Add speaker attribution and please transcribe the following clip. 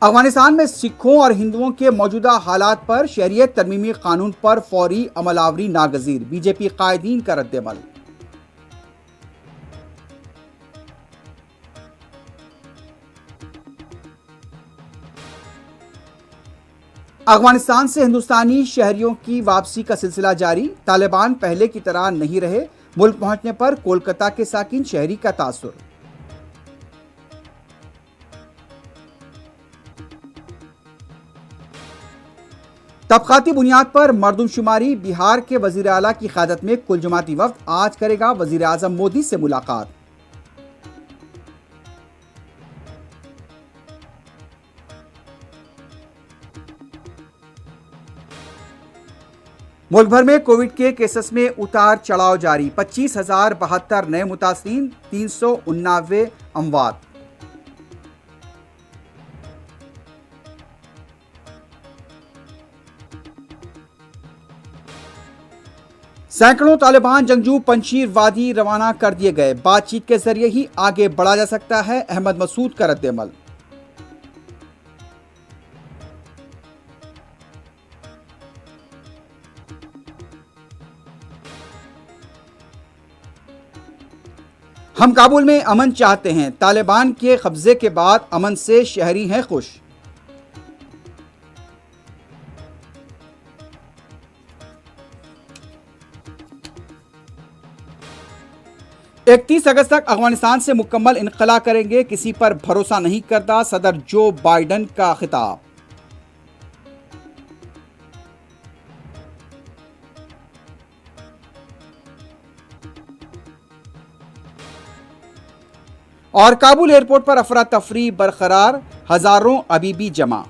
Speaker 1: अफगानिस्तान में सिखों और हिंदुओं के मौजूदा हालात पर शहरियत तरमीमी कानून पर फौरी अमलावरी नागजीर, बीजेपी कायदीन का रद्दअमल। अफगानिस्तान से हिंदुस्तानी शहरियों की वापसी का सिलसिला जारी, तालिबान पहले की तरह नहीं रहे, मुल्क पहुंचने पर कोलकाता के साकिन शहरी का तासुर। तबकाती बुनियाद पर मरदमशुमारी, बिहार के वजीर आला की क़यादत में कुल जमाती वफ्द आज करेगा वजीर आजम मोदी से मुलाकात। मुल्क भर में कोविड के केसेस में उतार चढ़ाव जारी, 25,072 नए मुतासरीन, 389 अमवात। सैकड़ों तालिबान जंगजू पंशीर वादी रवाना कर दिए गए, बातचीत के जरिए ही आगे बढ़ा जा सकता है, अहमद मसूद का रद्दअमल। हम काबुल में अमन चाहते हैं, तालिबान के कब्जे के बाद अमन से शहरी हैं खुश। इकतीस अगस्त तक अफगानिस्तान से मुकम्मल इनखला करेंगे, किसी पर भरोसा नहीं करता, सदर जो बाइडन का खिताब। और काबुल एयरपोर्ट पर अफरा तफरी बरकरार, हजारों अभी भी जमा।